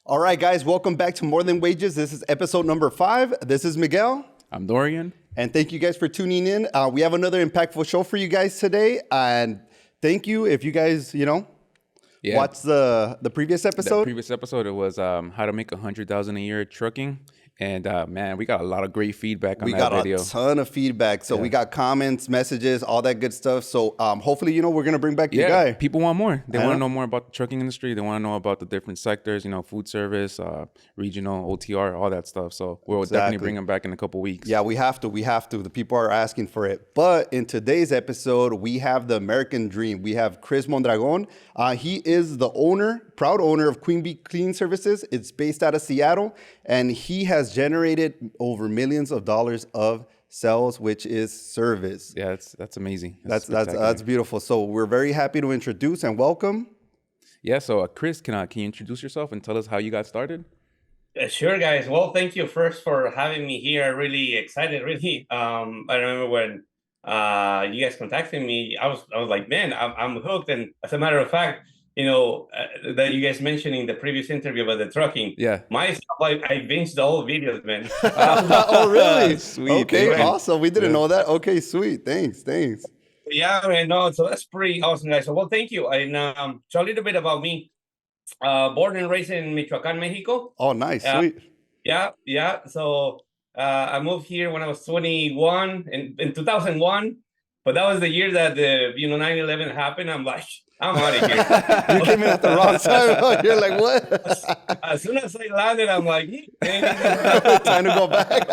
All right, guys, welcome back to More Than Wages. This is episode number 5. This is Miguel. I'm Dorian. And thank you guys for tuning in. We have another impactful show for you guys today. And thank you if you guys, watched the previous episode. The previous episode, it was how to make $100,000 a year trucking. And man, we got a lot of great feedback on that video. We got a ton of feedback. So we got comments, messages, all that good stuff. So hopefully, we're going to bring back your guy. People want more. They want to know more about the trucking industry. They want to know about the different sectors, food service, regional, OTR, all that stuff. So we'll definitely bring him back in a couple weeks. Yeah, we have to. The people are asking for it. But in today's episode, we have the American Dream. We have Chris Mondragon. He is the proud owner of Queen Bee Cleaning Services. It's based out of Seattle. And he has generated over millions of dollars of sales, which is service. Yeah, that's amazing. That's beautiful. So we're very happy to introduce and welcome. Yeah. So Chris, can you introduce yourself and tell us how you got started? Sure, guys. Well, thank you first for having me here. I'm really excited. Really, I remember when you guys contacted me. I was like, man, I'm hooked. And as a matter of fact, that you guys mentioned in the previous interview about the trucking. Yeah. Myself, I binged the whole videos, man. Oh, really? Sweet. Okay, awesome. We didn't know that. Okay, sweet. Thanks. Yeah, man. No, so that's pretty awesome, guys. So, well, thank you. And so a little bit about me. Born and raised in Michoacán, Mexico. Oh, nice. Sweet. Yeah. So I moved here when I was 21 in 2001. But that was the year that the 9/11 happened. I'm like, I'm out of here. You came in at the wrong time. You're like, what? As soon as I landed, I'm like, time to go back.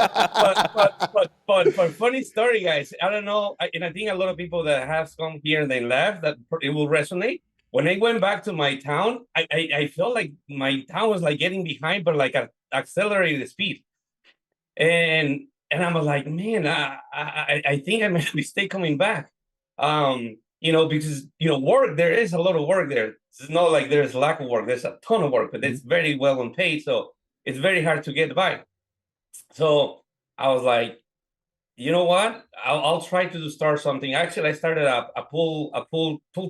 but funny story, guys. I don't know, and I think a lot of people that have come here and they left, that it will resonate. When I went back to my town, I felt like my town was like getting behind, but like accelerated speed. And I was like, man, I think I made a mistake coming back. Because, work, there is a lot of work there. It's not like there's lack of work. There's a ton of work, but it's very well unpaid. So it's very hard to get by. So I was like, you know what? I'll try to start something. Actually, I started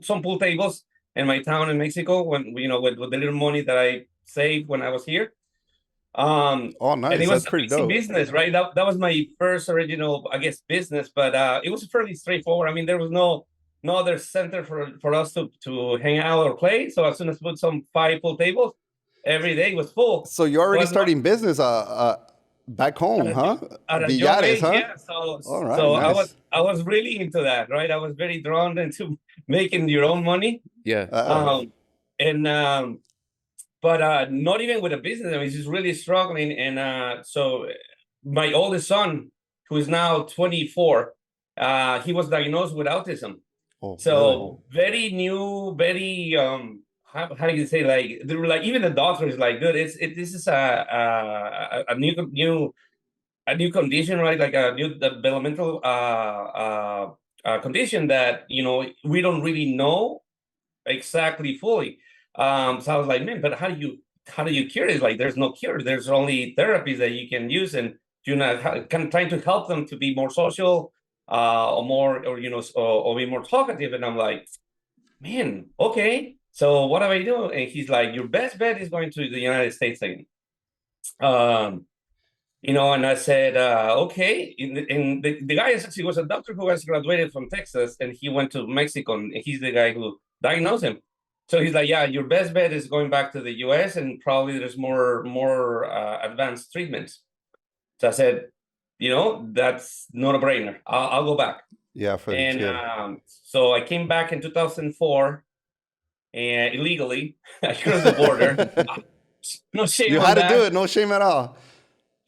some pool tables in my town in Mexico when, with the little money that I saved when I was here. Oh, nice. And it was That's pretty dope. Business, right? That was my first original, I guess, business, but it was fairly straightforward. I mean, there was no other center for us to hang out or play. So as soon as I put some 5 pool tables, every day was full. So you're already starting business back home, huh? At a Villares, age, huh? yeah. All right, so nice. I was really into that, right? I was very drawn into making your own money. Yeah. But not even with a business. I mean, he's really struggling. And so my oldest son, who is now 24, he was diagnosed with autism. Oh, so very new, very how do you say, like, they were like, even the doctor is like, dude, this is a new condition, right? Like a new developmental condition that we don't really know exactly fully. So I was like, man, but how do you cure it? Like, there's no cure. There's only therapies that you can use, and trying to help them to be more social, or be more talkative. And I'm like, man, okay. So what do I do? And he's like, your best bet is going to the United States again. And I said, okay. And the guy actually was a doctor who has graduated from Texas, and he went to Mexico, and he's the guy who diagnosed him. So he's like, yeah, your best bet is going back to the US, and probably there's more advanced treatments. So I said, that's not a brainer. I'll go back. Yeah, for the kid. So I came back in 2004, and illegally I crossed the border. No shame. You had to do it. No shame at all.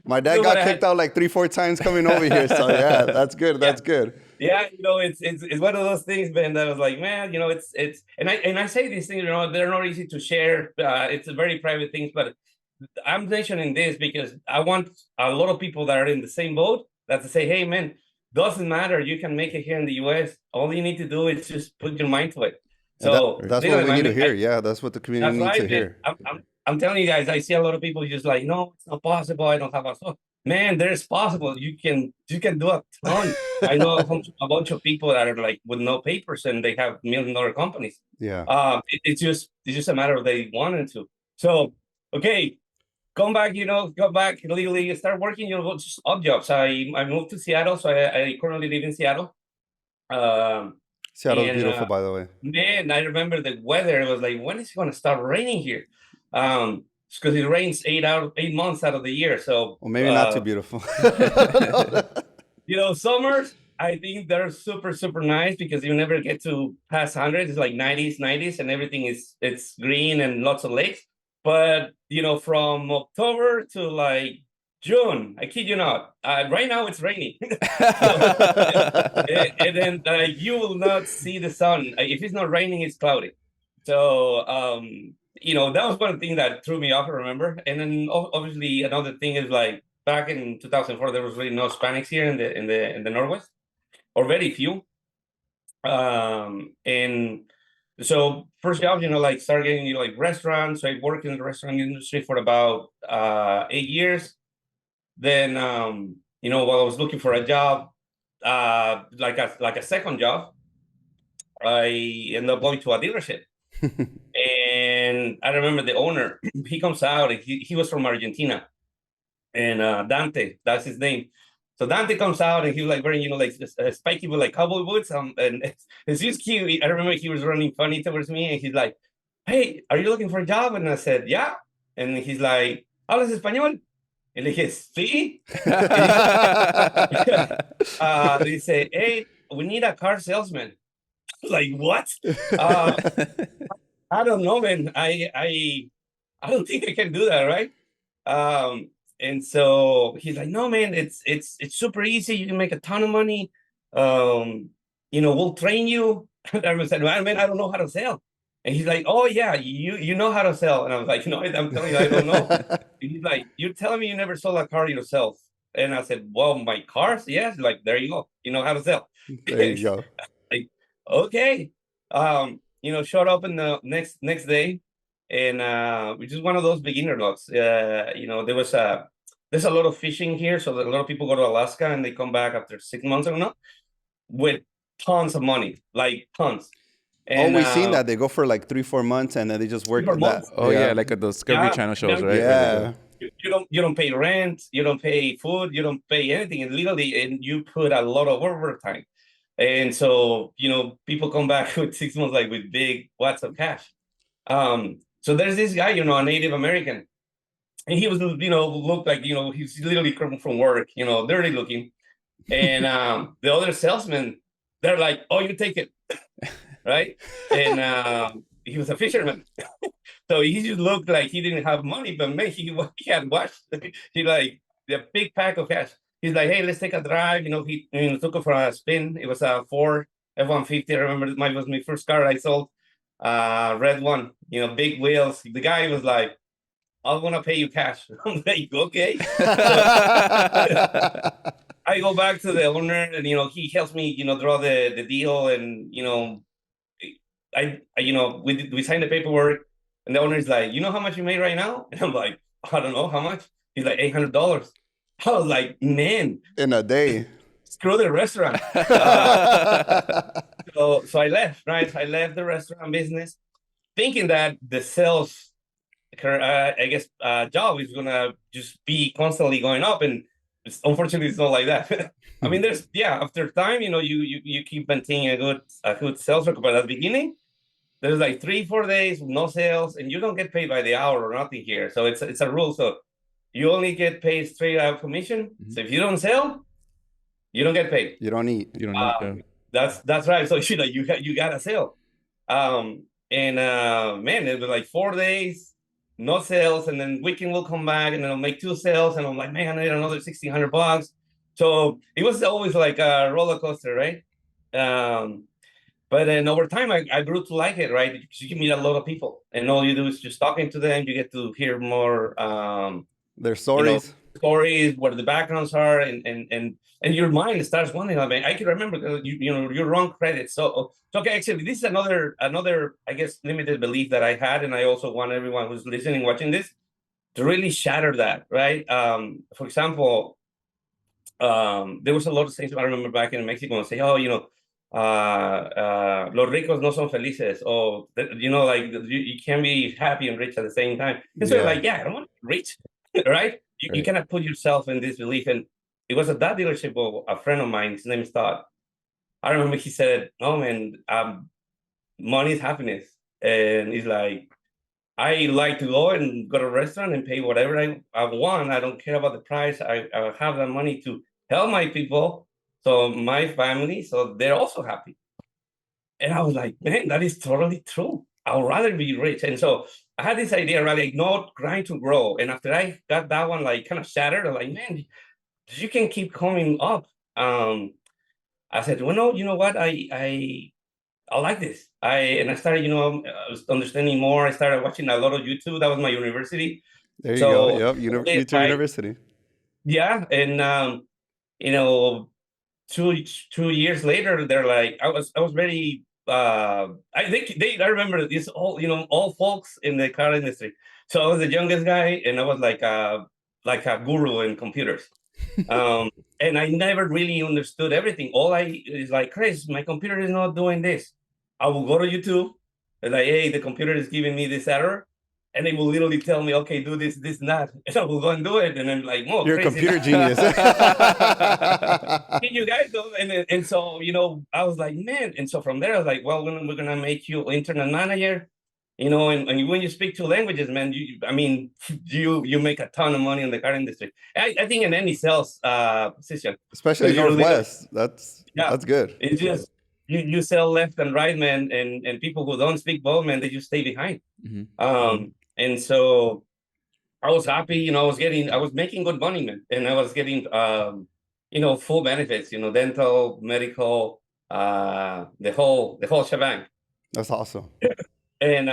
My dad got kicked out like 3-4 times coming over here. So yeah, that's good. That's good. Yeah, it's one of those things, man, that I was like, man, it's and I say these things, they're not easy to share. It's a very private things, but I'm mentioning this because I want a lot of people that are in the same boat that to say, hey, man, doesn't matter. You can make it here in the US. All you need to do is just put your mind to it. So that's what we need to hear. Yeah, that's what the community needs to hear. I'm telling you guys, I see a lot of people just like, no, it's not possible. I don't have a soul. Man, there's possible. You can do a ton. I know a bunch of people that are like with no papers and they have $1 million companies. Yeah. It's just a matter of they wanted to. So, okay. come back, go back legally, start working, just odd jobs. I moved to Seattle, so I currently live in Seattle. Seattle's And beautiful, by the way. man, I remember the weather. It was like, when is it going to start raining here? Because it rains 8 months out of the year. So, Well, maybe not too beautiful. summers, I think they're super, super nice because you never get to past 100. It's like 90s, and everything it's green and lots of lakes. But, from October to like June, I kid you not, right now it's raining. and then you will not see the sun. If it's not raining, it's cloudy. So, that was one thing that threw me off, I remember. And then obviously another thing is like back in 2004, there was really no Hispanics here in the Northwest, or very few. And so first job, like start getting like restaurants. So I worked in the restaurant industry for about 8 years. Then while I was looking for a job, like a second job, I ended up going to a dealership. And I remember the owner, he comes out, and he was from Argentina, and Dante, that's his name. So Dante comes out, and he was like wearing, like spiky with like cowboy boots. And it's just cute. I remember he was running funny towards me, and he's like, "Hey, are you looking for a job?" And I said, "Yeah." And he's like, "¿Hablas español?" Y le dije, "Sí." He said, "Hey, we need a car salesman." Like, what? I don't know, man. I don't think I can do that, right? And so he's like, "No, man, it's super easy. You can make a ton of money. We'll train you." And I said, "Man, I don't know how to sell." And he's like, "Oh yeah, you know how to sell." And I was like, "No, I'm telling you, I don't know." And he's like, "You're telling me you never sold a car yourself?" And I said, "Well, my cars, yes." Like, there you go. You know how to sell. There you go. Like, okay. Showed up in the next day, and which is one of those beginner lots. There's a lot of fishing here, so a lot of people go to Alaska and they come back after 6 months or not with tons of money, like tons. And, we've seen that. They go for like 3-4 months, and then they just work that. months. Oh yeah, like at the Discovery Channel shows, right? Yeah. You don't pay rent, you don't pay food, you don't pay anything illegally, and you put a lot of overtime. And so, people come back with 6 months, like with big wads of cash. So there's this guy, a Native American, and he was, looked like, he's literally coming from work, dirty looking. And the other salesmen, they're like, "Oh, you take it." Right. And he was a fisherman. So he just looked like he didn't have money, but man, he had watched. He like the big pack of cash. He's like, "Hey, let's take a drive." He took it for a spin. It was a Ford F-150. I remember mine was my first car I sold. Red one, big wheels. The guy was like, "I want to pay you cash." I'm like, "Okay." I go back to the owner, and he helps me, draw the deal, and we signed the paperwork, and the owner is like, "You know how much you made right now?" And I'm like, "I don't know how much." He's like, $800. I was like, "Man, in a day." Screw the restaurant. So I left, right? I left the restaurant business, thinking that the sales, job is gonna just be constantly going up, and unfortunately, it's not like that. I mean, after time, you keep maintaining a good sales record, but at the beginning, there's like 3-4 days with no sales, and you don't get paid by the hour or nothing here. So it's a rule. So you only get paid straight out commission. Mm-hmm. So if you don't sell, you don't get paid. You don't eat. You don't eat. Yeah. That's right. So you gotta sell. Man, it was like 4 days, no sales, and then weekend will come back, and then I'll make 2 sales, and I'm like, "Man, I need another $1,600. So it was always like a roller coaster, right? But then over time, I grew to like it, right? Because you can meet a lot of people, and all you do is just talking to them. You get to hear more their stories, where the backgrounds are, and your mind starts wondering. I mean, I can remember your wrong credit. So okay, actually, this is another I guess limited belief that I had, and I also want everyone who's listening, watching this, to really shatter that, right? For example, there was a lot of things I remember back in Mexico and say, "Oh, los ricos no son felices," or like you can be happy and rich at the same time. And so like, yeah, I don't want to be rich. right? You Right. cannot put yourself in this belief. And it was at that dealership of a friend of mine, his name is Todd. I remember he said, "No, man, money is happiness." And he's like, I like to go to a restaurant and pay whatever I want. I don't care about the price. I have that money to help my people, so my family, so they're also happy. And I was like, man, that is totally true. I'd rather be rich. And so I had this idea, right? Like, not grind to grow. And after I got that one, like, kind of shattered, I'm like, man, you can keep coming up. I said, well, no, you know what? I like this. I started, I was understanding more. I started watching a lot of YouTube. That was my university. There you go. So Yep. YouTube University. yeah, and you know, two years later, they're like, I was very. I think I remember this all folks in the car industry. So I was the youngest guy, and I was like a guru in computers. Um, and I never really understood everything. All I is like, Chris, my computer is not doing this. I will go to YouTube and like, hey, the computer is giving me this error. And they will literally tell me, okay, do this, this, and that. And I will go and do it. And I'm like, oh, You're crazy. a computer genius. Can you guys do? And so, I was like, man. And so from there, I was like, well, we're going to make you internet manager. And when you speak two languages, man, you make a ton of money in the car industry. I think in any sales position, Especially Northwest. That's good. it's just you sell left and right, man, and people who don't speak both, man, they just stay behind. And so I was happy, I was making good money, man, and I was getting full benefits, dental, medical, the whole shebang. That's awesome. And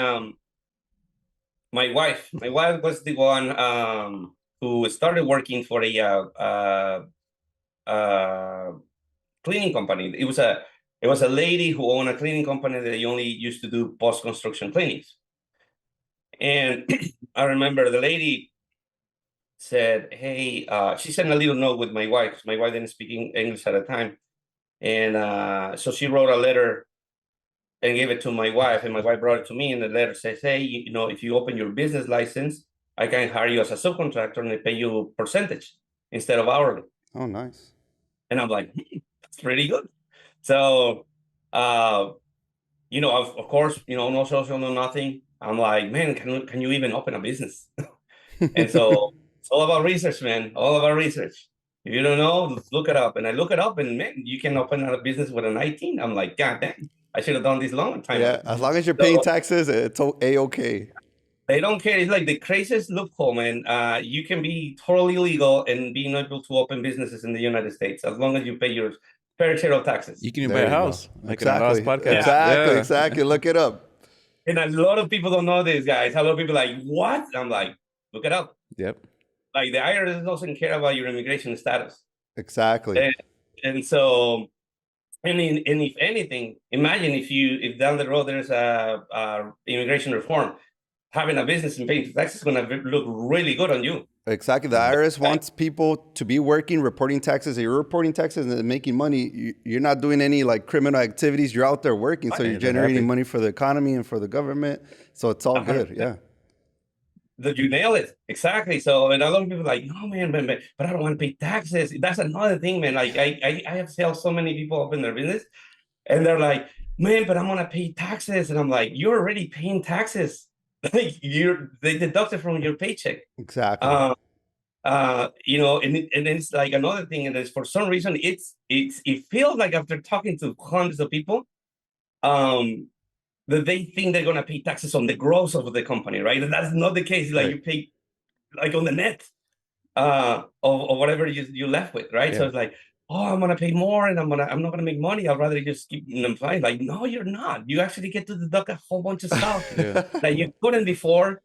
my wife was the one who started working for a cleaning company. It was a lady who owned a cleaning company that only used to do post-construction cleanings. And I remember the lady said, hey, she sent a little note with my wife, because my wife didn't speak English at the time. And so she wrote a letter and gave it to my wife, and my wife brought it to me, and the letter says, hey, if you open your business license, I can hire you as a subcontractor and they pay you percentage instead of hourly. Oh, nice. And I'm like, that's pretty good. So, of course, no social, no nothing. I'm like, man, can you even open a business? And so it's all about research, man, all about research. If you don't know, look it up. And I look it up, and man, you can open a business with an 18. I'm like, God damn. I should have done this long time ago. As long as you're paying taxes, it's A-okay. They don't care. It's like the craziest loophole, man. You can be totally legal and being able to open businesses in the United States as long as you pay your fair share of taxes. You can even buy a house. Like exactly. in our podcast. Exactly. Look it up. And a lot of people don't know this, guys. A lot of people are like, what? I'm like, look it up. Yep. Like the IRS doesn't care about your immigration status. Exactly. And so... And if anything, imagine if down the road there's a immigration reform, having a business and paying taxes is going to look really good on you. Exactly. The IRS wants people to be working, reporting taxes. If you're reporting taxes and making money, you're not doing any like criminal activities. You're out there working, so you're generating money for the economy and for the government. So it's all good. Yeah. You nail it. Exactly. So, and a lot of people are like, no, man, but I don't want to pay taxes. That's another thing, man. Like I have seen so many people open their business and they're like, man, but I'm going to pay taxes. And I'm like, you're already paying taxes. Like they deduct it from your paycheck. Exactly. And it's like another thing. And for some reason, it feels like after talking to hundreds of people, that they think they're going to pay taxes on the gross of the company, right? And that's not the case. Like you pay like on the net of whatever you left with, right? Yeah. So it's like, oh, I'm going to pay more and I'm not going to make money. I'd rather just keep them fine. Like, no, you're not. You actually get to deduct a whole bunch of stuff that you couldn't before.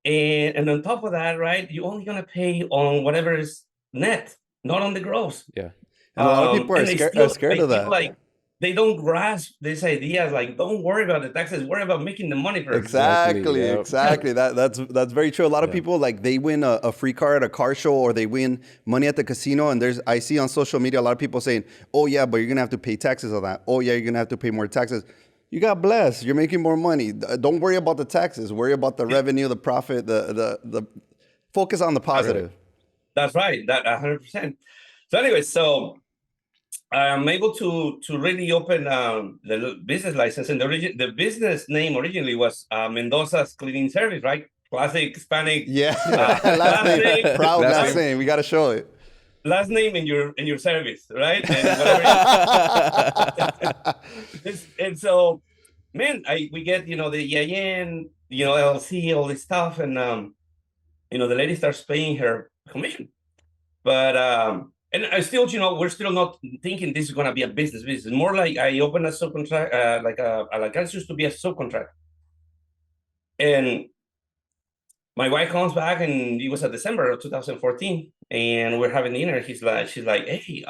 And on top of that, right, you're only going to pay on whatever is net, not on the gross. Yeah. And a lot of people are scared of that. Like, they don't grasp this idea. Like, don't worry about the taxes. Worry about making the money first. Exactly. That's very true. A lot of people, like, they win a free car at a car show or they win money at the casino. And I see on social media a lot of people saying, oh, yeah, but you're going to have to pay taxes on that. Oh, yeah, you're going to have to pay more taxes. You got blessed. You're making more money. Don't worry about the taxes. Worry about the revenue, the profit, the Focus on the positive. That's right. That 100%. So anyway, so I'm able to really open the business license, and the business name originally was Mendoza's Cleaning Service, right? Classic Hispanic. Yeah, last name, proud last name. We got to show it. Last name in your service, right? And whatever. And so, man, we get the EIN, LLC, all this stuff, and the lady starts paying her commission, but and I still, we're still not thinking this is gonna be a business. It's more like I open a subcontract, like I used to be a subcontract, and my wife comes back, and it was December of 2014, and we're having dinner. She's like, hey,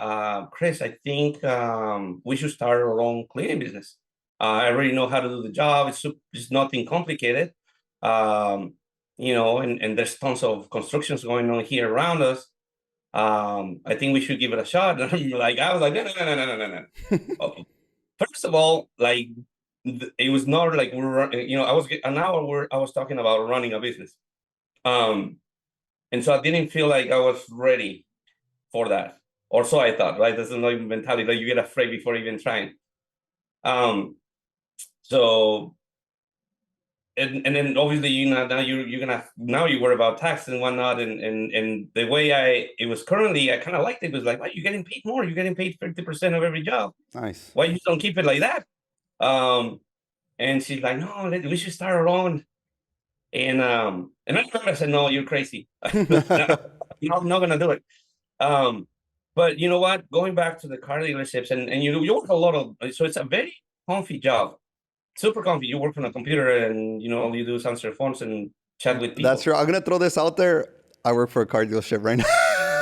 Chris, I think we should start our own cleaning business. I already know how to do the job. It's nothing complicated, and there's tons of constructions going on here around us. I think we should give it a shot. And I was like, no. Okay. First of all, like, it was not like I was talking about running a business. And so I didn't feel like I was ready for that. Or so I thought, right? That's another mentality, like you get afraid before even trying. So, and then obviously, now you worry about taxes and whatnot. And the way it was currently, I kind of liked it. It was like, well, you're getting paid more. You're getting paid 50% of every job. Nice. Why you don't keep it like that? And she's like, no, we should start our own. And I remember I said, no, you're crazy. I'm not gonna do it. But you know what? Going back to the car dealerships, and you work a lot of, so it's a very comfy job, super comfy. You work on a computer, and all you do is answer phones and chat with people. That's true. I'm gonna throw this out there. I work for a car dealership right now.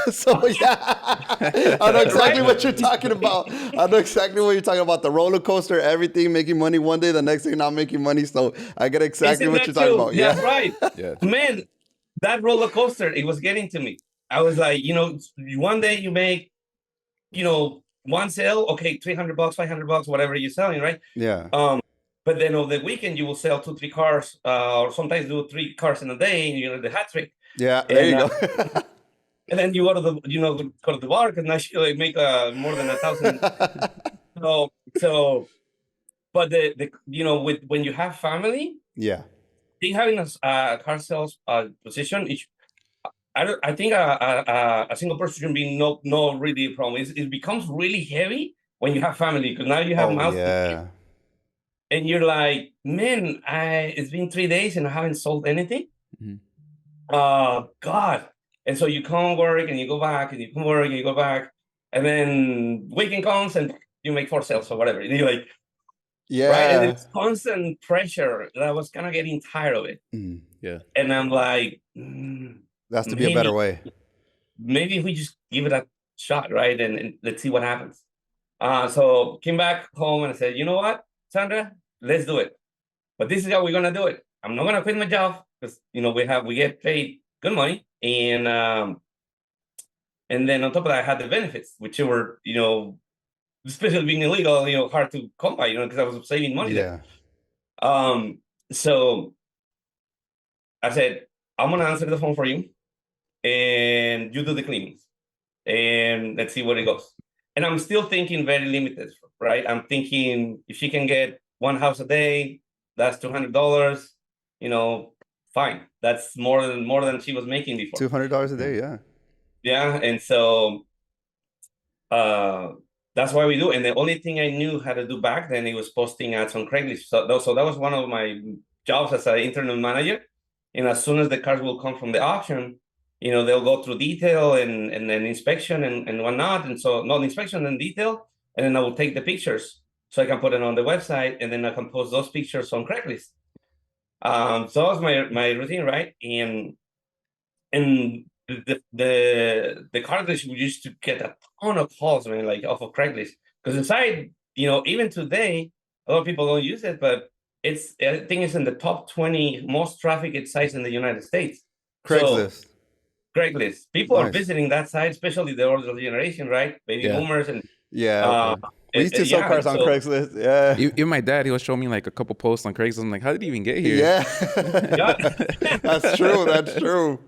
So yeah, I know exactly what you're talking about. I know exactly what you're talking about. The roller coaster, everything, making money one day, the next day not making money. So I get exactly what you're talking about. Yeah, right. Yeah, man, that roller coaster, it was getting to me. I was like, one day you make, one sale, okay, $300, $500, whatever you're selling, right? Yeah. But then over the weekend you will sell 2-3 cars, or sometimes do 3 cars in a day, and the hat trick. Yeah, there you go. And then you go to the bar, because now you make more than 1,000. So, but when you have family, yeah, I think having a car sales position, I think a single person should be no really a problem. It becomes really heavy when you have family, because now you have mouths. Yeah. And you're like, man, it's been 3 days and I haven't sold anything. Mm-hmm. God. And so you come work and you go back, and you come work and you go back, and then weekend comes and you make 4 sales or whatever. And you're like, yeah, right? And it's constant pressure that I was kind of getting tired of it. Yeah. And I'm like, there has to be a better way. Maybe if we just give it a shot, right? And let's see what happens. So came back home and I said, you know what, Sandra, let's do it. But this is how we're gonna do it. I'm not gonna quit my job, because we get paid good money, and then on top of that I had the benefits, which were especially being illegal, hard to come by, because I was saving money there. So I said, I'm gonna answer the phone for you, and you do the cleanings, and let's see where it goes. And I'm still thinking very limited, right? I'm thinking if she can get 1 house a day, that's $200. Fine. That's more than she was making before. $200 a day, yeah. Yeah, and so that's why we do. And the only thing I knew how to do back then, it was posting ads on Craigslist. So that was one of my jobs as an internet manager. And as soon as the cars will come from the auction, they'll go through detail and then inspection and whatnot. And so not inspection and detail, and then I will take the pictures so I can put it on the website, and then I can post those pictures on Craigslist. So that was my routine, right? And the car dealership, we used to get a ton of calls, man, like off of Craigslist, because inside, even today, a lot of people don't use it, but I think it's in the top 20 most trafficked sites in the United States. Craigslist. So, Craigslist. People are visiting that site, especially the older generation, right? Baby boomers and we used to sell cars on Craigslist. Yeah. Even my dad, he was showing me like a couple posts on Craigslist. I'm like, how did he even get here? Yeah. That's true. That's true.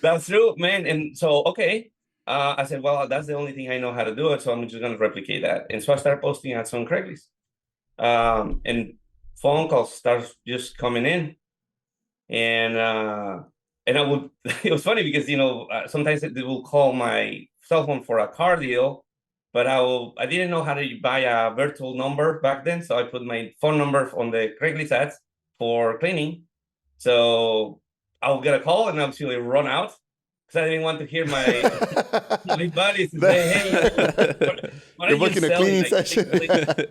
That's true, man. And so, okay. I said, well, that's the only thing I know how to do it. So I'm just going to replicate that. And so I started posting ads on Craigslist. And phone calls start just coming in. And I would, it was funny because, sometimes they will call my cell phone for a car deal, but I didn't know how to buy a virtual number back then. So I put my phone number on the Craigslist ads for cleaning. So I'll get a call and I'll actually run out because I didn't want to hear my buddies say, hey, what you're are booking you a cleaning selling? session.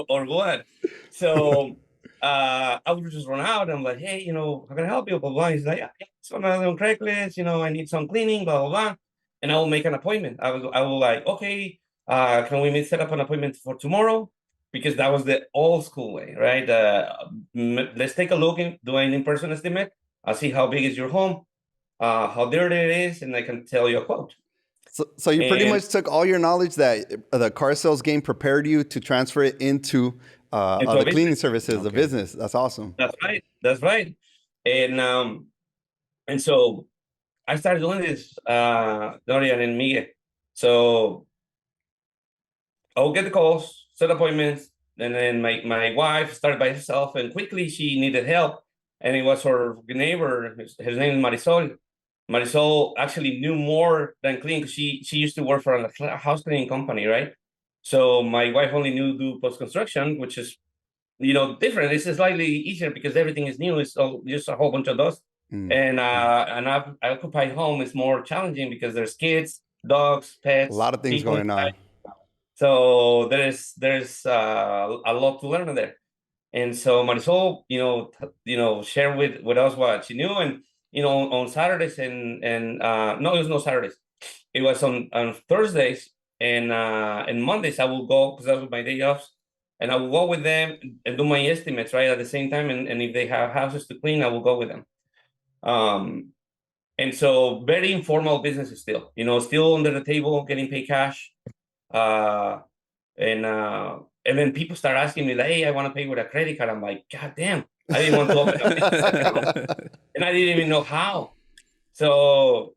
Or what? So I would just run out and I'm like, hey, how can I help you? Blah, blah. He's like, yeah, so I'm on Craigslist, I need some cleaning, blah, blah, blah. And I will make an appointment. I will like, okay, can we set up an appointment for tomorrow? Because that was the old school way, right? Let's take a look and do an in-person estimate. I'll see how big is your home, how dirty it is, and I can tell you a quote. So you pretty much took all your knowledge that the car sales game prepared you to transfer it into the cleaning services, the business. That's awesome. That's right. And so I started doing this, Dorian and Miguel. So I'll get the calls, set appointments, and then my wife started by herself, and quickly she needed help. And it was her neighbor, his name is Marisol. Marisol actually knew more than cleaning because she used to work for a house cleaning company, right? So my wife only knew do post-construction, which is, different. It's slightly easier because everything is new. It's just a whole bunch of dust. And an occupied home is more challenging because there's kids, dogs, pets. A lot of things going on. So there's a lot to learn there. And so Marisol, shared with us what she knew. And, on Saturdays and no, it was no Saturdays. It was on Thursdays and Mondays I will go because that was my day off. And I will go with them and do my estimates, right, at the same time. And if they have houses to clean, I will go with them. And so very informal business still, still under the table, getting paid cash. And then people start asking me, like, hey, I want to pay with a credit card. I'm like, God damn, I didn't want to open a business account. And I didn't even know how. So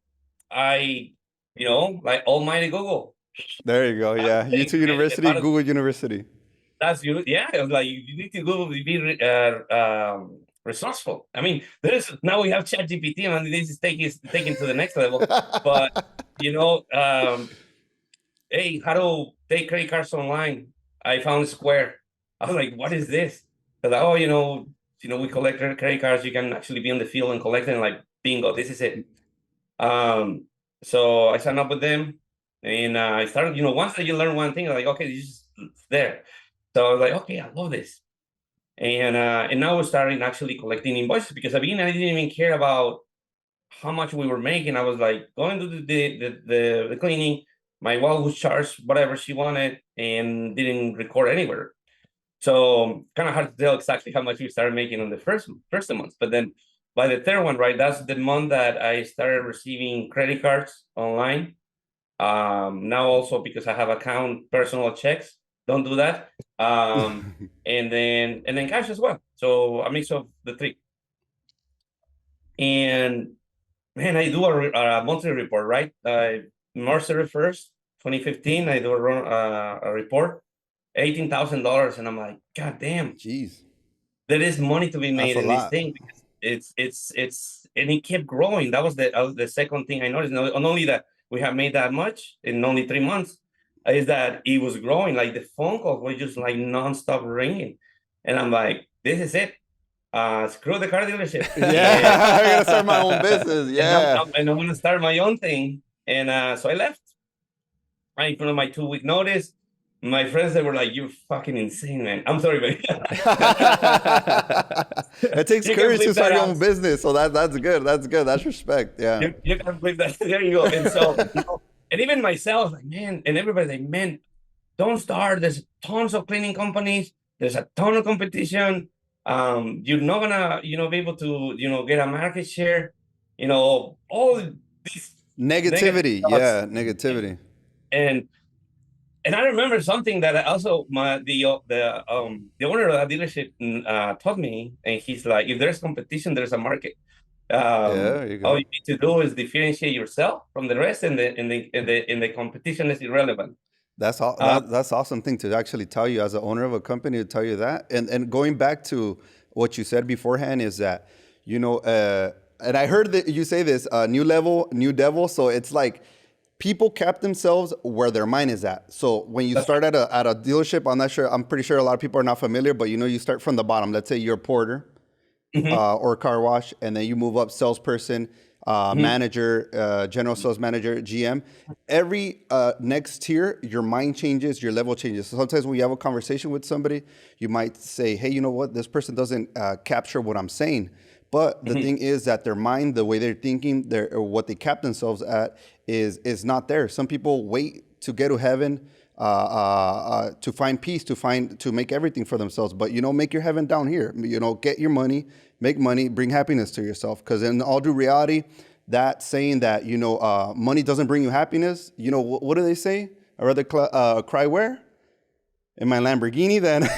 I, like almighty Google. There you go. Yeah. YouTube University, Google University. That's you. Yeah. I was like, you need to Google to be resourceful. I mean, now we have ChatGPT, and this is taking to the next level. But hey, how to take credit cards online? I found Square. I was like, what is this? They're like, we collect credit cards. You can actually be in the field and collect them. Like, bingo, this is it. So I signed up with them, and I started. Once you learn one thing, I'm like, okay, this is there. So I was like, okay, I love this. And now we're starting actually collecting invoices because I didn't even care about how much we were making. I was like going to the cleaning. My wife was charged whatever she wanted and didn't record anywhere. So kind of hard to tell exactly how much we started making on the first month. But then by the third one, right, that's the month that I started receiving credit cards online. Now also because I have personal checks. Don't do that. And then cash as well. So a mix of the three. And man, I do a monthly report, right? March 31st, 2015, I do a report, $18,000, and I'm like, God damn, jeez, there is money to be made in this thing. It's and it kept growing. That was the second thing I noticed. Not only that we have made that much in only 3 months, is that it was growing. Like the phone calls were just like nonstop ringing, and I'm like, this is it. Screw the car dealership. Yeah, I'm gonna start my own business. Yeah, and I'm gonna start my own thing. And so I left. Right in front of my 2-week notice. My friends, they were like, "You're fucking insane, man." I'm sorry, man. It takes courage to start your own business, so that's good. That's good. That's respect. Yeah, you can believe that. There you go. And so, and even myself, like, man, and everybody's like, man, don't start. There's tons of cleaning companies. There's a ton of competition. You're not gonna, be able to, get a market share. All these negativity. Yeah, negativity. And I remember something that also the owner of that dealership taught me, and he's like, if there's competition, there's a market. There you All go. you need to do is differentiate yourself from the rest, and the competition is irrelevant. That's awesome thing to actually tell you as the owner of a company, to tell you that. And going back to what you said beforehand is that, and I heard that you say this, new level, new devil. So it's like people cap themselves where their mind is at. So when you start at a dealership, I'm pretty sure a lot of people are not familiar, but you start from the bottom. Let's say you're a porter, or car wash, and then you move up salesperson, manager, general sales manager, GM. Every next tier, your mind changes, your level changes. So sometimes when you have a conversation with somebody, you might say, hey, you know what? This person doesn't capture what I'm saying. But the thing is that their mind, the way they're thinking, or what they cap themselves at is not there. Some people wait to get to heaven, to find peace, to make everything for themselves. But make your heaven down here. Get your money, make money, bring happiness to yourself. Because in all due reality, that saying that money doesn't bring you happiness. What do they say? I'd rather cry where? In my Lamborghini than.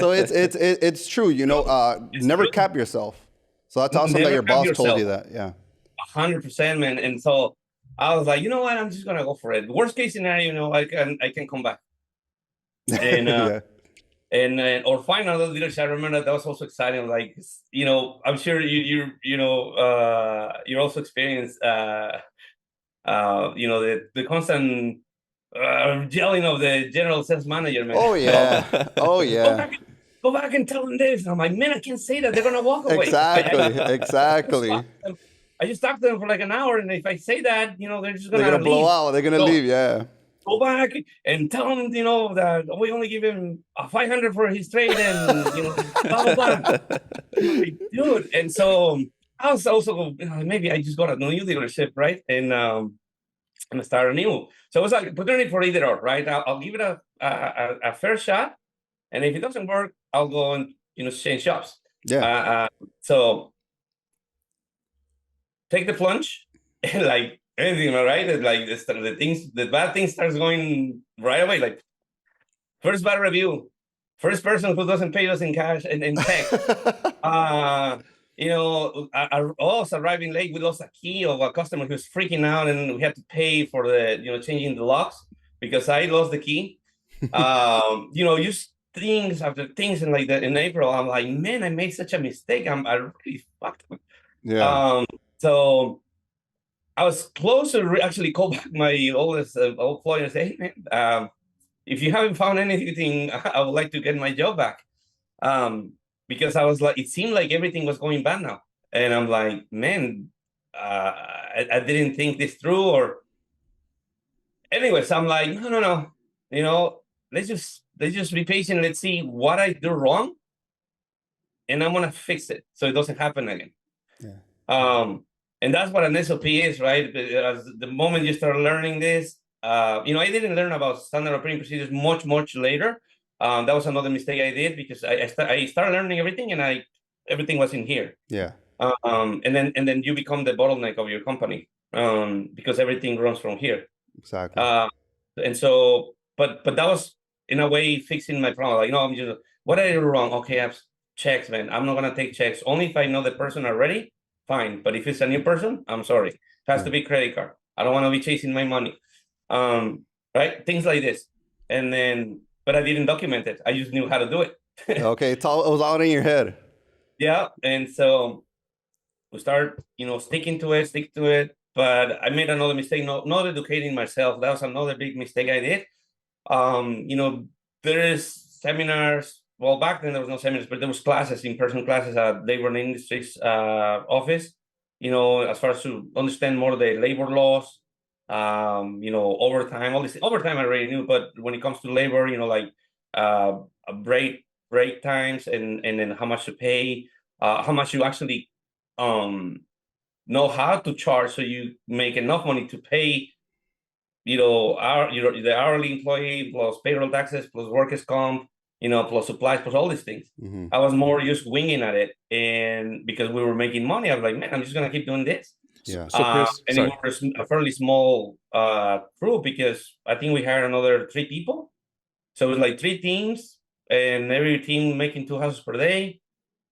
So it's true. Never true. cap yourself. So that's awesome that Never your cap boss told yourself. you that. Yeah. 100%, man. And so I was like, you know what? I'm just gonna go for it. Worst case scenario, I can come back. And Yeah. or find another leadership. I remember that was also exciting. Like, I'm sure you're also experienced the constant yelling of the general sales manager, man. Oh yeah. Oh yeah. Go back and tell them this. I'm like, man, I can't say that. They're gonna walk away. Exactly. I just talked to them for like an hour, and if I say that, they're just gonna leave. Blow out. They're gonna leave. Yeah. Go back and tell him, that we only give him a 500 for his trade, and blah blah blah. Dude, and so I was also maybe I just got a new dealership, right? And I started anew. So it was like opportunity for either or, right? I'll give it a fair shot, and if it doesn't work, I'll go and change shops. Yeah. So take the plunge, and like anything, right? Like the bad things starts going right away. Like first bad review, first person who doesn't pay us in cash and in text. Us arriving late, we lost a key of a customer who's freaking out, and we had to pay for the changing the locks because I lost the key. Just things after things, and like that in April, I'm like, man, I made such a mistake. I really fucked up. Yeah. So I was close to actually call back my old employer and say, hey, man, if you haven't found anything, I would like to get my job back. Because I was like, it seemed like everything was going bad now. And I'm like, man, I didn't think this through. Or anyways, I'm like, no. Let's just be patient. Let's see what I do wrong. And I'm gonna fix it so it doesn't happen again. Yeah. And that's what an SOP is, right? As the moment you start learning this, I didn't learn about standard operating procedures much later. That was another mistake I did because I started learning everything, and everything was in here. Yeah. And then you become the bottleneck of your company, because everything runs from here. Exactly. And so, but that was in a way fixing my problem. Like, no, I'm just, what did I do wrong? Okay, I have checks, man. I'm not gonna take checks only if I know the person already. Fine, but if it's a new person, I'm sorry. It has to be credit card. I don't want to be chasing my money. Right? Things like this. And then, but I didn't document it. I just knew how to do it. Okay, it was all in your head. Yeah, and so we start, stick to it. But I made another mistake, not educating myself. That was another big mistake I did. There is seminars. Well, back then there was no seminars, but there was classes, in-person classes at Labor and Industries office, as far as to understand more of the labor laws, overtime, all this. Overtime I already knew, but when it comes to labor, like break times and then how much to pay, how much you actually know how to charge so you make enough money to pay, the hourly employee plus payroll taxes plus workers' comp, plus supplies, plus all these things. Mm-hmm. I was more just winging at it, and because we were making money, I was like, man, I'm just gonna keep doing this. Yeah. So Chris, and it was a fairly small crew because I think we hired another 3 people, so it was like 3 teams, and every team making 2 houses per day.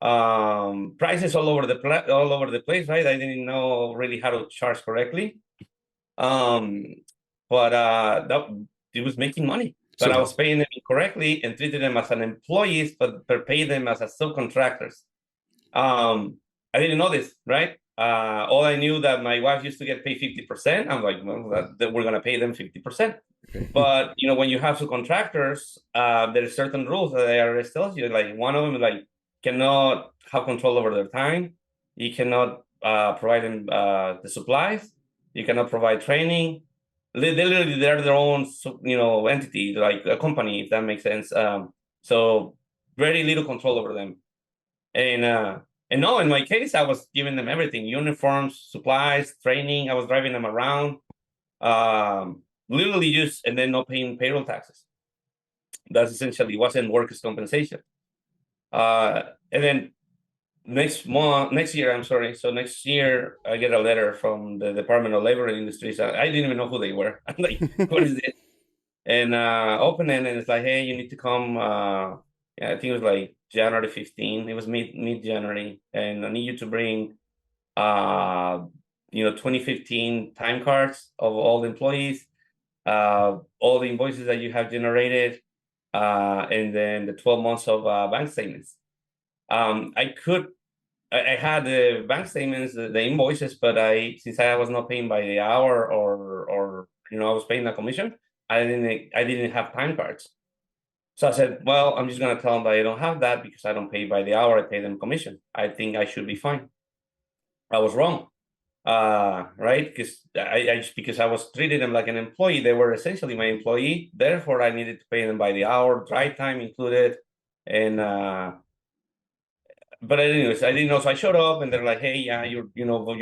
prices all over the place, right? I didn't know really how to charge correctly. But that it was making money, but I was paying them incorrectly and treated them as an employees, but paid them as a subcontractors. I didn't know this, right? All I knew that my wife used to get paid 50%. I'm like, well, that we're gonna pay them 50%. But when you have subcontractors, there are certain rules that the IRS tells you. Like one of them is like cannot have control over their time. You cannot provide them the supplies. You cannot provide training. Literally, they're their own, entity, like a company, if that makes sense. So very little control over them. And no, in my case, I was giving them everything: uniforms, supplies, training. I was driving them around, literally just, and then not paying payroll taxes. That's essentially wasn't workers' compensation. And then next year, So next year, I get a letter from the Department of Labor and Industries. I didn't even know who they were. I'm like, what is this? And open it, and it's like, hey, you need to come. I think it was like January 15. It was mid January, and I need you to bring 2015 time cards of all the employees, all the invoices that you have generated, and then the 12 months of bank statements. I had the bank statements, the invoices, but since I was not paying by the hour or I was paying a commission, I didn't have time cards. So I said, well, I'm just gonna tell them that I don't have that because I don't pay by the hour, I pay them commission. I think I should be fine. I was wrong. Right? Because I was treating them like an employee. They were essentially my employee. Therefore, I needed to pay them by the hour, drive time included, and but anyways, I didn't know. So I showed up, and they're like, "Hey, yeah, you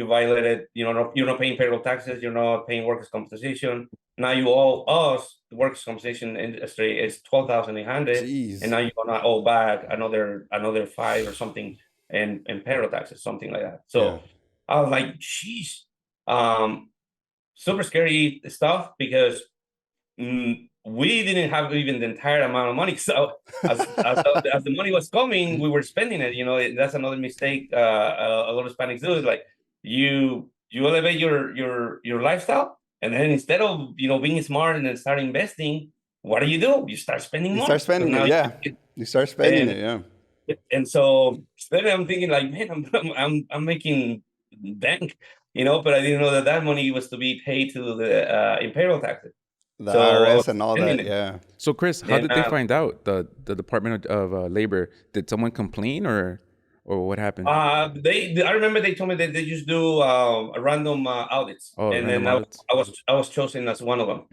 violated. You're not paying payroll taxes. You're not paying workers' compensation. Now you owe us, the workers' compensation industry, is $12,800, and now you're gonna owe back another $5 or something in payroll taxes, something like that." So I was like, "Jeez, super scary stuff," because we didn't have even the entire amount of money. So as the money was coming, we were spending it. That's another mistake a lot of Hispanics do, is like you elevate your lifestyle, and then instead of being smart and then start investing, what do? You start spending more. You start spending it, yeah. You start spending it, yeah. And so then I'm thinking like, man, I'm making bank, but I didn't know that money was to be paid to the in payroll taxes. The IRS and all that, yeah. So Chris, how did they find out? The Department of Labor, did someone complain or what happened? I remember they told me that they just do random audits, and then audits. I was chosen as one of them.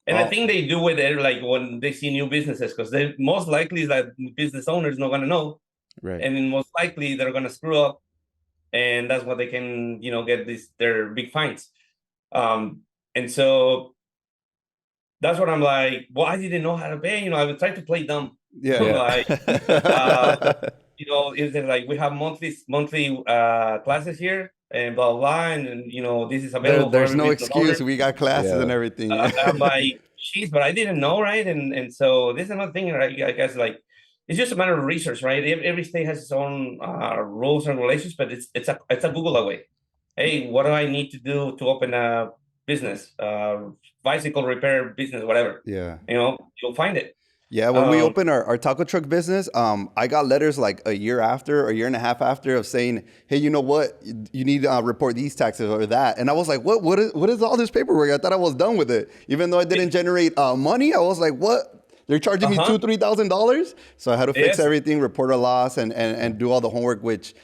And I think they do it like when they see new businesses, because they most likely is that business owners not gonna know, right? And then most likely they're gonna screw up, and that's what they can get their big fines. And so that's what I'm like. Well, I didn't know how to pay. I would try to play dumb. Yeah. Like, is it like we have monthly classes here and blah blah, and this is available. There's no excuse. We got classes and everything. I'm like, jeez, but I didn't know, right? And so this is another thing, right? I guess like it's just a matter of research, right? Every state has its own rules and regulations, but it's a Google away. Hey, what do I need to do to open a business, bicycle repair business, whatever? Yeah, you'll find it. Yeah, when we opened our taco truck business, I got letters like a year and a half after of saying, hey, you know what? You need to report these taxes or that. And I was like, what is all this paperwork? I thought I was done with it. Even though I didn't generate money, I was like, what? They're charging me $2,000, $3,000? So I had to fix everything, report a loss, and do all the homework, which,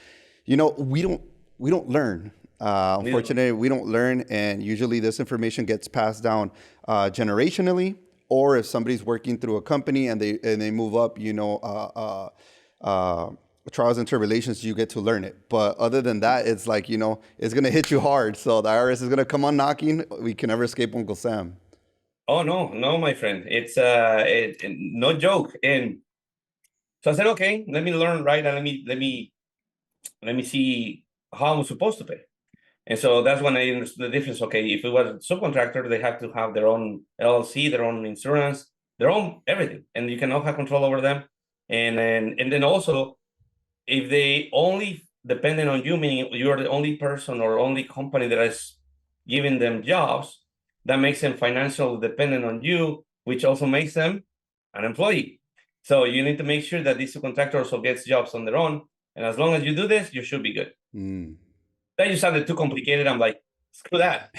we don't learn. Unfortunately, we don't learn. And usually this information gets passed down generationally. Or if somebody's working through a company and they move up, trials and tribulations, you get to learn it. But other than that, it's like, it's going to hit you hard. So the IRS is going to come on knocking. We can never escape Uncle Sam. Oh, no, my friend. It's no joke. And so I said, okay, let me learn, right? And let me see how I'm supposed to pay. And so that's when I understood the difference. Okay, if it was a subcontractor, they have to have their own LLC, their own insurance, their own everything, and you cannot have control over them. And then also, if they only dependent on you, meaning you're the only person or only company that is giving them jobs, that makes them financially dependent on you, which also makes them an employee. So you need to make sure that this subcontractor also gets jobs on their own. And as long as you do this, you should be good. That just sounded too complicated. I'm like, screw that.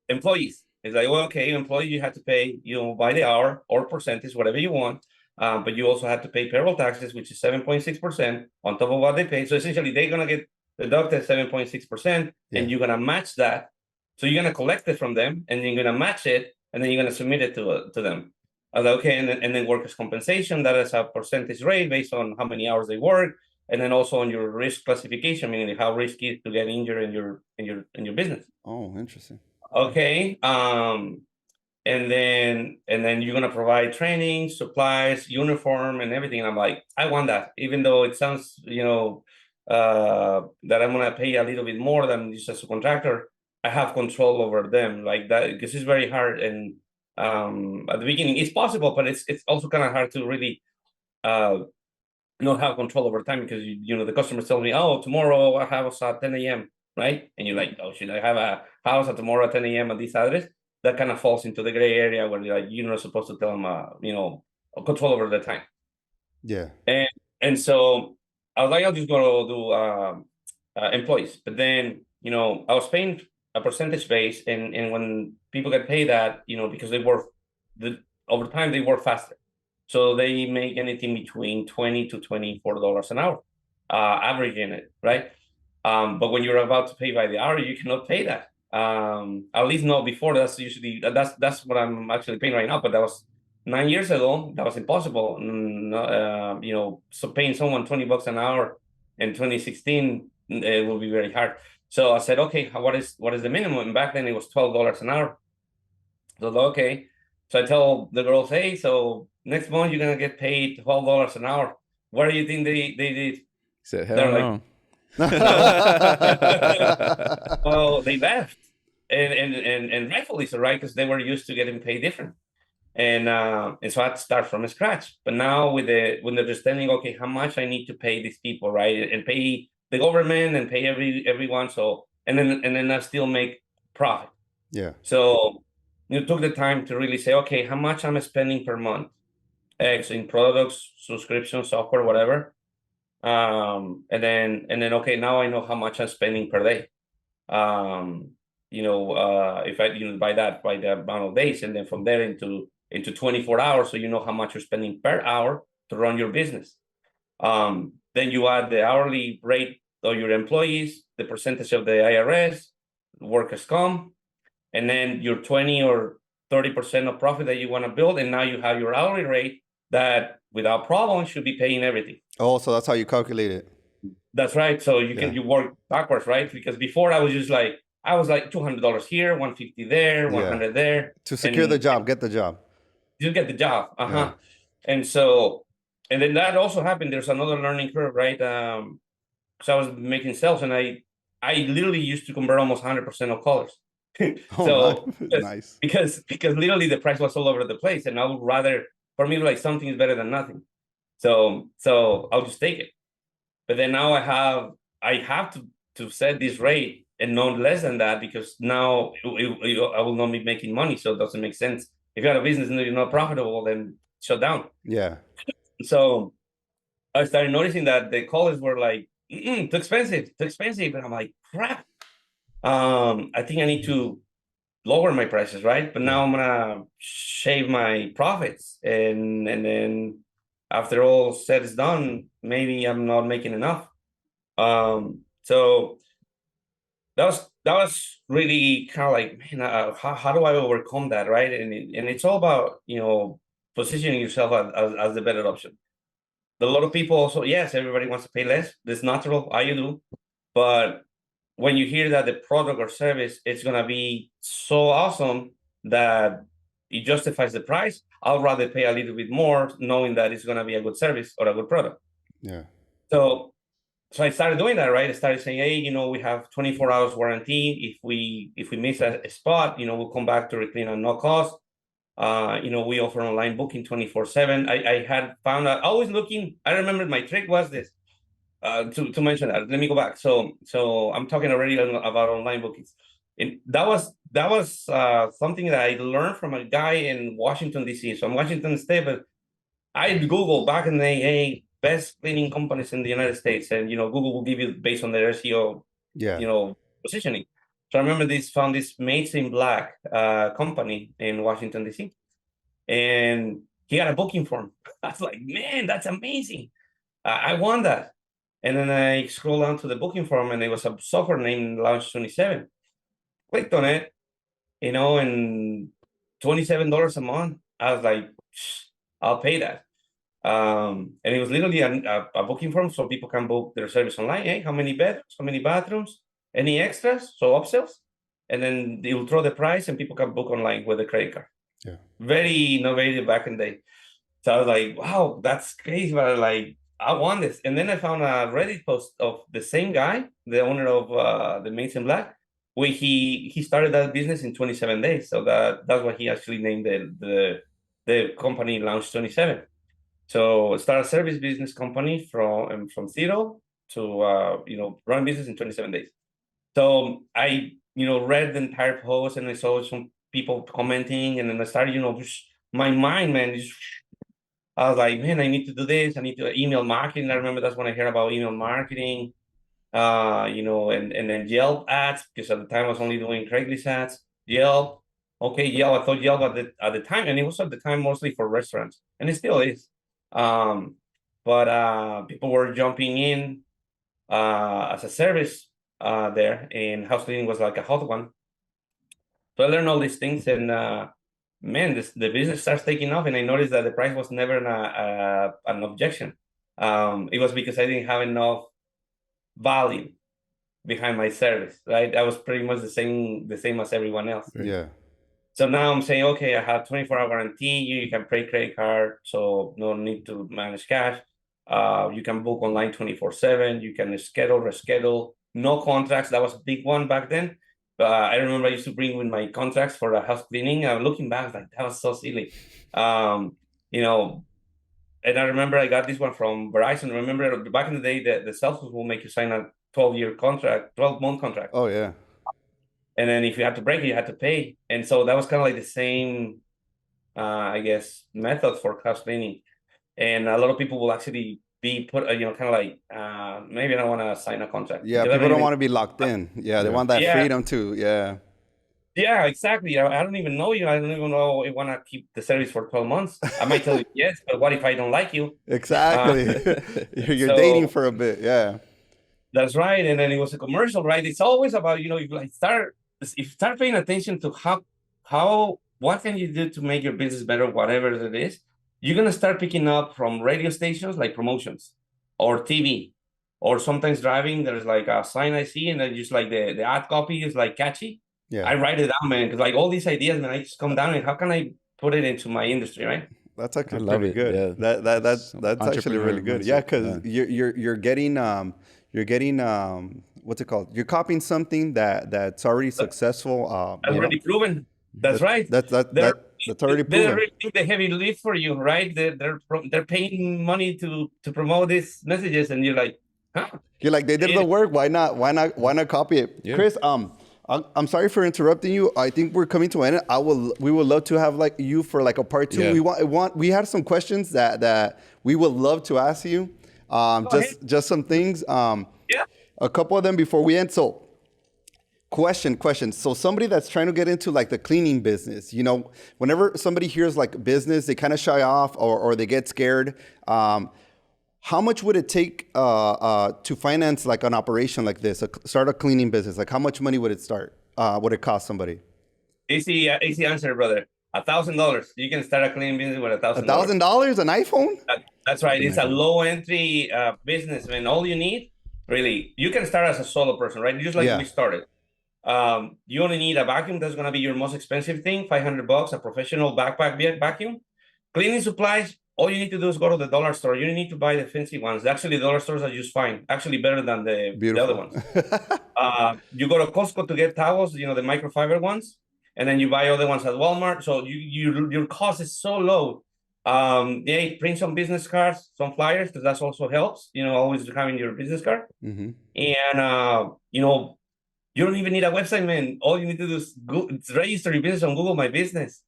Employees. It's like, well, okay, employee, you have to pay, by the hour or percentage, whatever you want. But you also have to pay payroll taxes, which is 7.6% on top of what they pay. So essentially, they're going to get deducted 7.6%, and you're going to match that. So you're going to collect it from them, and you're going to match it, and then you're going to submit it to them. I was like, okay, and then workers' compensation, that is a percentage rate based on how many hours they work, and then also on your risk classification, meaning how risky it is to get injured in your business. Oh, interesting. Okay. And then you're gonna provide training, supplies, uniform, and everything. And I'm like, I want that, even though it sounds, that I'm gonna pay a little bit more than just as a contractor. I have control over them, like that, because it's very hard. And at the beginning, it's possible, but it's also kind of hard to really not have control over time, because the customer tells me, oh, tomorrow I have us at 10 a.m. right? And you're like, oh, should I have a house at tomorrow at 10 a.m. at this address? That kind of falls into the gray area where you're not supposed to tell them, control over the time. Yeah. And so I was like, I'll just go do employees. But then, I was paying a percentage base, and when people get paid that, because they work over time, they work faster. So they make anything between $20 to $24 an hour, averaging it, right? But when you're about to pay by the hour, you cannot pay that. At least not before. That's usually that's what I'm actually paying right now. But that was 9 years ago. That was impossible. So paying someone $20 an hour in 2016, it will be very hard. So I said, okay, what is the minimum? And back then it was $12 an hour. So okay. So I tell the girls, hey, so next month you're gonna get paid $12 an hour. What do you think they did? Said, hell no. Well, they left, and rightfully so, right? Because they were used to getting paid different, and so I had to start from scratch. But now with the understanding, okay, how much I need to pay these people, right, and pay the government and pay everyone. So and then I still make profit. Yeah. So you took the time to really say, okay, how much I'm spending per month, X in products, subscription, software, whatever. And then okay, now I know how much I'm spending per day. If I by the amount of days, and then from there into 24 hours, so you know how much you're spending per hour to run your business. Then you add the hourly rate of your employees, the percentage of the IRS, workers' comp, and then your 20 or 30% of profit that you want to build, and now you have your hourly rate that without problem should be paying everything. Oh, so that's how you calculate it. That's right. So you work backwards, right? Because before I was like $200 here, $150 there, $100 there. To secure the job, get the job. You get the job. Yeah. And then that also happened. There's another learning curve, right? So I was making sales, and I literally used to convert almost 100% of callers. Nice. Because literally the price was all over the place, and I would rather, for me, like, something is better than nothing. So I'll just take it. But then now I have to set this rate and no less than that, because now I will not be making money. So it doesn't make sense. If you have a business and you're not profitable, then shut down. Yeah. So I started noticing that the callers were like, too expensive. And I'm like, crap. I think I need to lower my prices, right? But now I'm gonna shave my profits, and then after all said is done, maybe I'm not making enough. So that was really kind of like, man, how do I overcome that, right? And it's all about positioning yourself as the better option. A lot of people also, yes, everybody wants to pay less. That's natural. I do, but when you hear that the product or service is going to be so awesome that it justifies the price, I'll rather pay a little bit more knowing that it's going to be a good service or a good product. Yeah. So I started doing that, right? I started saying, hey, we have 24 hours warranty. If we miss a spot, we'll come back to reclean at no cost. We offer online booking 24/7. I had found out, always looking. I remember my trick was this. to mention that, let me go back. So I'm talking already about online bookings. And that was something that I learned from a guy in Washington D.C. So I'm Washington State, but I Google back in the day, hey, best cleaning companies in the United States, and Google will give you based on their SEO, Yeah. positioning. So I remember found this Maids in Black company in Washington D.C. and he got a booking form. I was like, man, that's amazing. I want that. And then I scrolled down to the booking form, and it was a software named Launch 27. Clicked on it, and $27 a month. I was like, I'll pay that. And it was literally a booking form so people can book their service online. Hey, how many beds, how many bathrooms, any extras, so upsells, and then they'll throw the price and people can book online with a credit card. Yeah. Very innovative back in the day. So I was like, wow, that's crazy, but I want this. And then I found a Reddit post of the same guy, the owner of the Maids in Black, where he started that business in 27 days. So that's what he actually named the company Launch 27. So start a service business company from zero to run business in 27 days. So I read the entire post and I saw some people commenting, and then I started just my mind, man, I was like, man, I need to do this. I need to email marketing. I remember that's when I heard about email marketing, and then Yelp ads, because at the time I was only doing Craigslist ads. Yelp, okay, Yelp. I thought Yelp at the time, and it was at the time mostly for restaurants, and it still is. But people were jumping in as a service there, and house cleaning was like a hot one. So I learned all these things, and man, the business starts taking off, and I noticed that the price was never an objection. It was because I didn't have enough value behind my service, right? I was pretty much the same as everyone else. Yeah. So now I'm saying, okay, I have 24-hour guarantee. You can pay credit card, so no need to manage cash. You can book online 24/7. You can reschedule. No contracts. That was a big one back then. I remember I used to bring with my contracts for the house cleaning. Looking back, like that was so silly. And I remember I got this one from Verizon. Remember back in the day, the cell phones will make you sign a 12-month contract. Oh yeah. And then if you had to break it, you had to pay. And so that was kind of like the same, I guess, method for house cleaning. And a lot of people will actually be put, kind of like, maybe I don't want to sign a contract. Yeah, people don't want to be locked in. Yeah, they want that freedom too. Yeah. Yeah, exactly. I don't even know you. I don't even know if I want to keep the service for 12 months. I might tell you yes, but what if I don't like you? Exactly. You're dating for a bit. Yeah. That's right. And then it was a commercial, right? It's always about, if you start paying attention to what can you do to make your business better, whatever it is, you're going to start picking up from radio stations like promotions or TV, or sometimes driving. There's like a sign I see, and then just like the ad copy is like catchy. Yeah. I write it down, man, because like all these ideas, man, I just come down and how can I put it into my industry, right? That's actually pretty good. Yeah. That's actually really good. Yeah, because you're getting what's it called? You're copying something that's already successful. That's already proven. That's right. That's already proven. They're really doing the heavy lift for you, right? They're paying money to promote these messages, and you're like, huh? You're like, they did the work. Why not copy it? Yeah. Chris, I'm sorry for interrupting you. I think we're coming to an end. We would love to have like you for like a part 2. Yeah. We had some questions that we would love to ask you. Just some things. Yeah. A couple of them before we end. So, question. So somebody that's trying to get into like the cleaning business, whenever somebody hears like business, they kind of shy off or they get scared. How much would it take to finance like an operation like this, start a cleaning business? Like how much money would it cost somebody? Easy answer, brother. $1,000. You can start a cleaning business with $1,000. $1,000, an iPhone? That's right. It's a low entry business, man. All you need, really, you can start as a solo person, right? Just like we started. You only need a vacuum. That's going to be your most expensive thing, $500, a professional backpack vacuum. Cleaning supplies, all you need to do is go to the dollar store. You don't need to buy the fancy ones. Actually, the dollar stores are just fine. Actually, better than the other ones. You go to Costco to get towels, the microfiber ones, and then you buy other ones at Walmart. So your cost is so low Yeah, print some business cards, some flyers, because that also helps. Always having your business card, Mm-hmm. and you don't even need a website, man. All you need to do is register your business on Google My Business,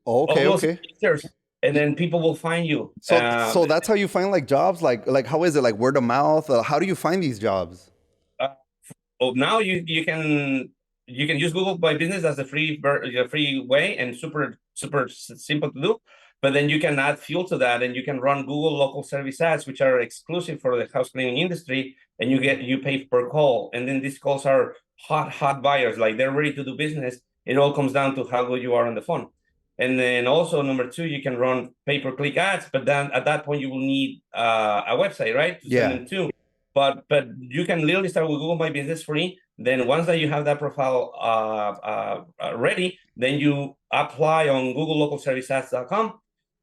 Okay, upload some okay. pictures, and then people will find you. So that's how you find like jobs, like how is it, like word of mouth? How do you find these jobs? Uh, now you can use Google My Business as a free way and super simple to do. But then you can add fuel to that, and you can run Google local service ads, which are exclusive for the house cleaning industry, and you pay per call. And then these calls are hot buyers, like they're ready to do business. It all comes down to how good you are on the phone. And then also number two, you can run pay-per-click ads, but then at that point you will need a website, right, to send Yeah. them to. But you can literally start with Google My Business free. Then once that you have that profile ready, then you apply on GoogleLocalServiceAds.com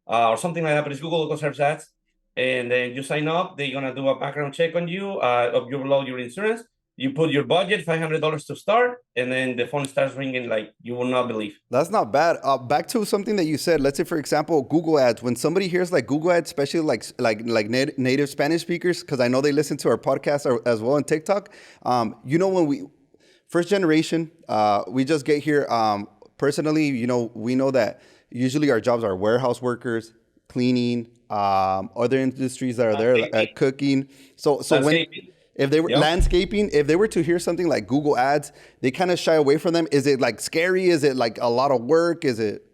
or something like that. But it's Google Local Service Ads, and then you sign up. They're gonna do a background check on you. You upload your insurance. You put your budget, $500 to start, and then the phone starts ringing like you will not believe. That's not bad. Back to something that you said. Let's say, for example, Google Ads. When somebody hears like Google Ads, especially native Spanish speakers, because I know they listen to our podcast as well on TikTok. When we first generation, we just get here. Personally, we know that usually our jobs are warehouse workers, cleaning, other industries that are there, like cooking. So when if they were landscaping, if they were to hear something like Google Ads, they kind of shy away from them. Is it like scary? Is it like a lot of work? Is it?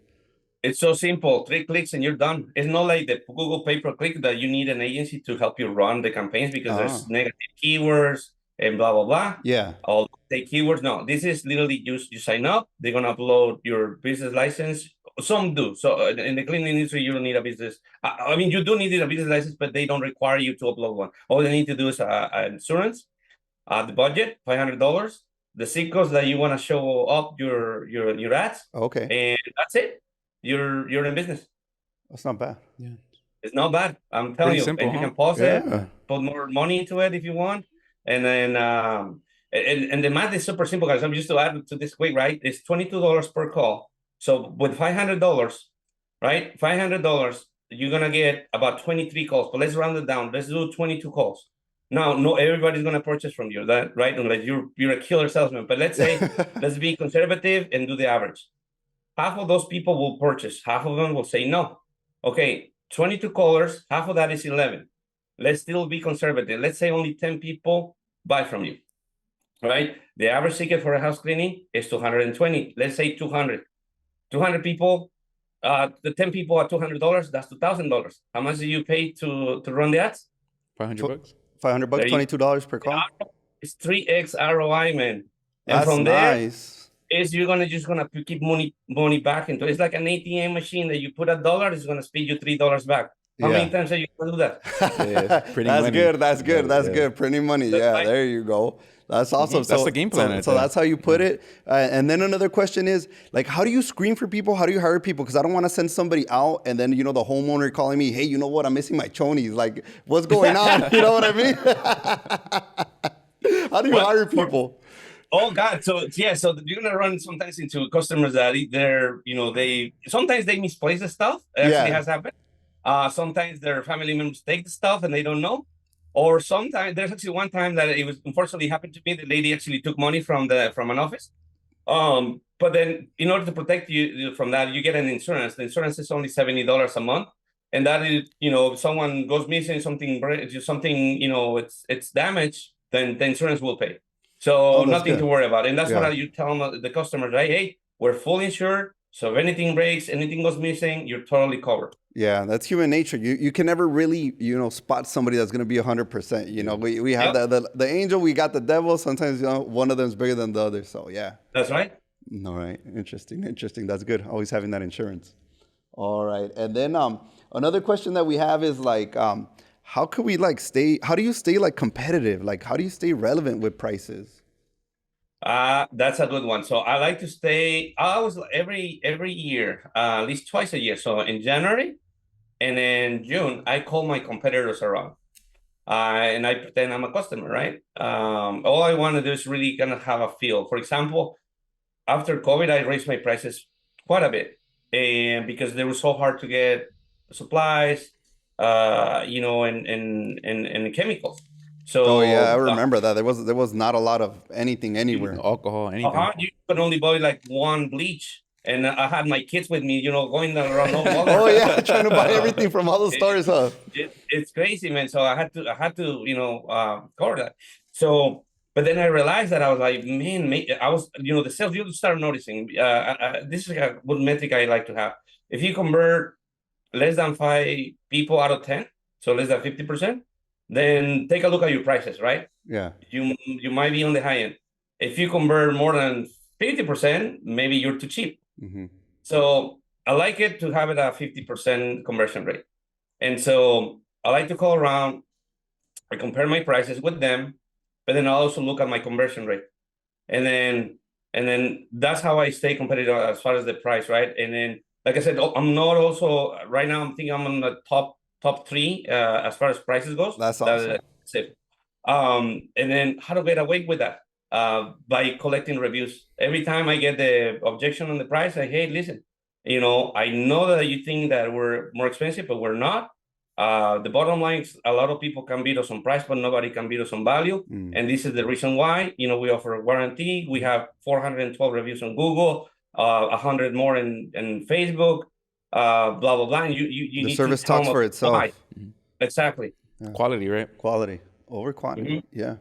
It's so simple. 3 clicks and you're done. It's not like the Google pay-per-click that you need an agency to help you run the campaigns because there's negative keywords and blah, blah, blah. Yeah. All the keywords. No, this is literally you sign up. They're going to upload your business license. Some do. So in the cleaning industry, you don't need a business. I mean, you do need a business license, but they don't require you to upload one. All they need to do is insurance, the budget, $500, the zip codes that you want to show up your ads. Okay. And that's it. You're in business. That's not bad. Yeah. It's not bad. I'm telling you. Simple, and you can pause it, Yeah. put more money into it if you want. And then and the math is super simple, guys. I'm just to add to this quick, right? It's $22 per call. So with $500, right? $500, you're gonna get about 23 calls. But let's round it down. Let's do 22 calls. Now, no, everybody's gonna purchase from you, that right? Unless you're a killer salesman. But let's say let's be conservative and do the average. Half of those people will purchase. Half of them will say no. Okay, 22 callers. Half of that is 11. Let's still be conservative. Let's say only 10 people buy from you, right? The average ticket for a house cleaning is 220. Let's say 200. 200 people, the 10 people at $200, that's $2,000. How much do you pay to run the ads? $500. $500, $22 per call. It's 3x ROI, man. And That's from there, nice. you're just gonna keep money back into it. It's like an ATM machine that you put $1, it's gonna speed you $3 back. How many times are you gonna do that? That's money. good. That's good. That's good. Printing money. Yeah, there you go. That's awesome. That's the game plan. So that's how you put it. And then another question is, like, how do you screen for people? How do you hire people? Because I don't want to send somebody out and then, the homeowner calling me, hey, you know what? I'm missing my chonies. Like, what's going on? You know what I mean? How do you hire people? Oh God! So you're gonna run sometimes into customers that sometimes they misplace the stuff. It actually has happened. Sometimes their family members take the stuff and they don't know. Or sometimes there's actually one time that it was unfortunately happened to me. The lady actually took money from an office. But then in order to protect you from that, you get an insurance. The insurance is only $70 a month. And that is, if someone goes missing, something, it's damaged, then the insurance will pay. So nothing to worry about. And that's what you tell the customer, right? Hey, we're fully insured. So if anything breaks, anything goes missing, you're totally covered. Yeah, that's human nature. You can never really, spot somebody that's going to be 100%. We have the angel, we got the devil. Sometimes, one of them is bigger than the other. So, yeah. That's right. All right. Interesting. That's good. Always having that insurance. All right. And then another question that we have is like, how do you stay like competitive? Like, how do you stay relevant with prices? That's a good one. So I like to stay, I always every year, at least twice a year. So in January and in June, I call my competitors around. And I pretend I'm a customer, right? All I want to do is really kind of have a feel. For example, after COVID, I raised my prices quite a bit. And because they were so hard to get supplies, and chemicals. So Oh yeah, I remember that. There was not a lot of anything anywhere. Alcohol, anything. you could only buy like one bleach. And I had my kids with me, going around all Oh yeah, trying to buy everything from all the stores, huh? It's crazy, man. So I had to, cover that. So, but then I realized that I was like, man, I was, the sales, you start noticing. This is a good metric I like to have. If you convert less than 5 people out of 10, so less than 50%, then take a look at your prices, right? Yeah. You might be on the high end. If you convert more than 50%, maybe you're too cheap. Mm-hmm. So I like it to have it at 50% conversion rate. And so I like to call around, I compare my prices with them, but then I also look at my conversion rate. And then that's how I stay competitive as far as the price, right? And then, like I said, I'm not also, right now, I'm thinking I'm on the top 3 as far as prices goes. That's awesome. That's it. And then how to get away with that? By collecting reviews. Every time I get the objection on the price, I, hey, listen, I know that you think that we're more expensive, but we're not. The bottom line is a lot of people can beat us on price, but nobody can beat us on value. And this is the reason why, we offer a warranty. We have 412 reviews on Google, 100 more in Facebook, blah, blah, blah. And you The need service to tell talks them for itself. why. Exactly. Yeah. Quality, right? Quality over quantity. Yeah.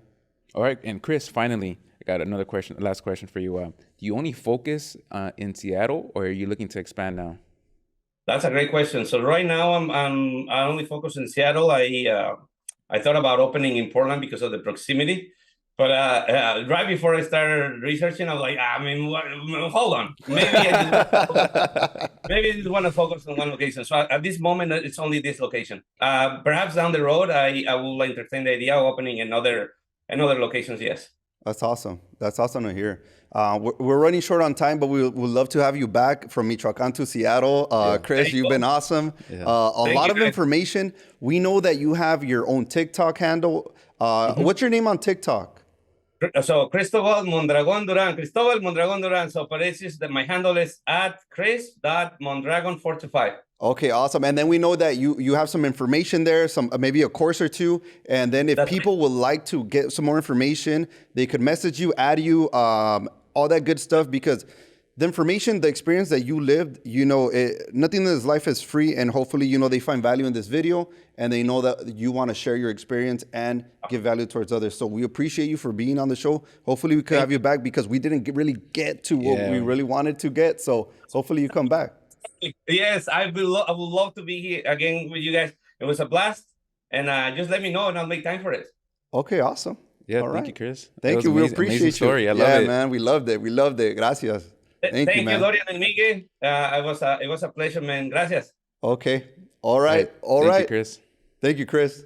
All right. And Chris, finally, I got another question, last question for you. Do you only focus in Seattle, or are you looking to expand now? That's a great question. So right now I only focus in Seattle. I thought about opening in Portland because of the proximity, but right before I started researching, I was like, hold on, maybe I just want to focus on one location. So at this moment, it's only this location. Perhaps down the road, I will entertain the idea of opening in other locations. Yes. That's awesome. That's awesome to hear. We're running short on time, but we'd love to have you back from Michoacan to Seattle. Chris, you've been awesome. Yeah. A lot of information. We know that you have your own TikTok handle. What's your name on TikTok? So Cristobal Mondragon Duran. So for this is my handle is at Chris.Mondragon425. Okay, awesome. And then we know that you have some information there, some maybe a course or two. And then if people would like to get some more information, they could message you, add you, all that good stuff, because the information, the experience that you lived, nothing in this life is free. And hopefully, they find value in this video and they know that you want to share your experience and give value towards others. So we appreciate you for being on the show. Hopefully we could have you back because we didn't really get to what we really wanted to get. So hopefully you come back. Yes, I would love to be here again with you guys. It was a blast. And just let me know and I'll make time for it. Okay, awesome. Yeah, all thank you, Chris. Thank you. We appreciate you. Story. I love it. Man, we loved it. Gracias. Thank you, man. Dorian and Miguel. It was a pleasure, man. Gracias. Okay. All right. Thank you, Chris. Thank you, Chris.